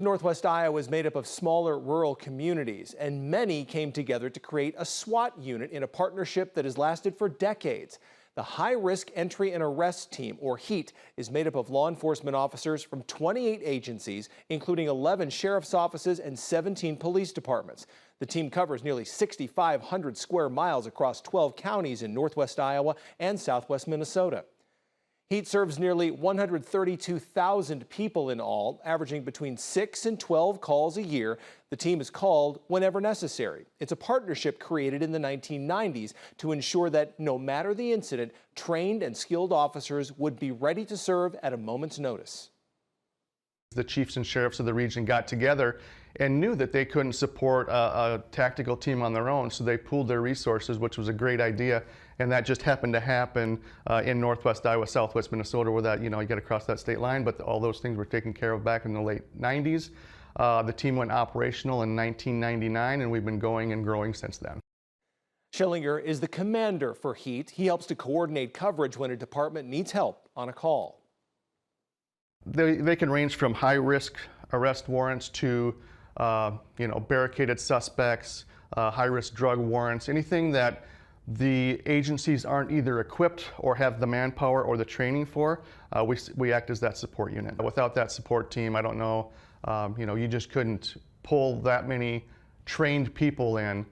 Northwest Iowa is made up of smaller rural communities, and many came together to create a SWAT unit in a partnership that has lasted for decades. The High Risk Entry and Arrest Team, or HEAT, is made up of law enforcement officers from 28 agencies, including 11 sheriff's offices and 17 police departments. The team covers nearly 6,500 square miles across 12 counties in northwest Iowa and southwest Minnesota. HEAT serves nearly 132,000 people in all, averaging between 6 and 12 calls a year. The team is called whenever necessary. It's a partnership created in the 1990s to ensure that no matter the incident, trained and skilled officers would be ready to serve at a moment's notice. The chiefs and sheriffs of the region got together and knew that they couldn't support a tactical team on their own, so they pooled their resources, which was a great idea. And that just happened to happen in northwest Iowa, southwest Minnesota, where that, you get across that state line, but all those things were taken care of back in the late 90s. The team went operational in 1999, and we've been going and growing since then. Schillinger is the commander for HEAT. He helps to coordinate coverage when a department needs help on a call. They can range from high-risk arrest warrants to barricaded suspects, high-risk drug warrants, anything that the agencies aren't either equipped or have the manpower or the training for. We act as that support unit. Without that support team, I don't know, you just couldn't pull that many trained people in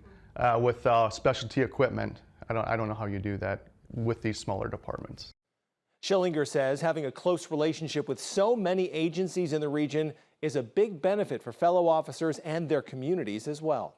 with specialty equipment. I don't know how you do that with these smaller departments. Schillinger says having a close relationship with so many agencies in the region is a big benefit for fellow officers and their communities as well.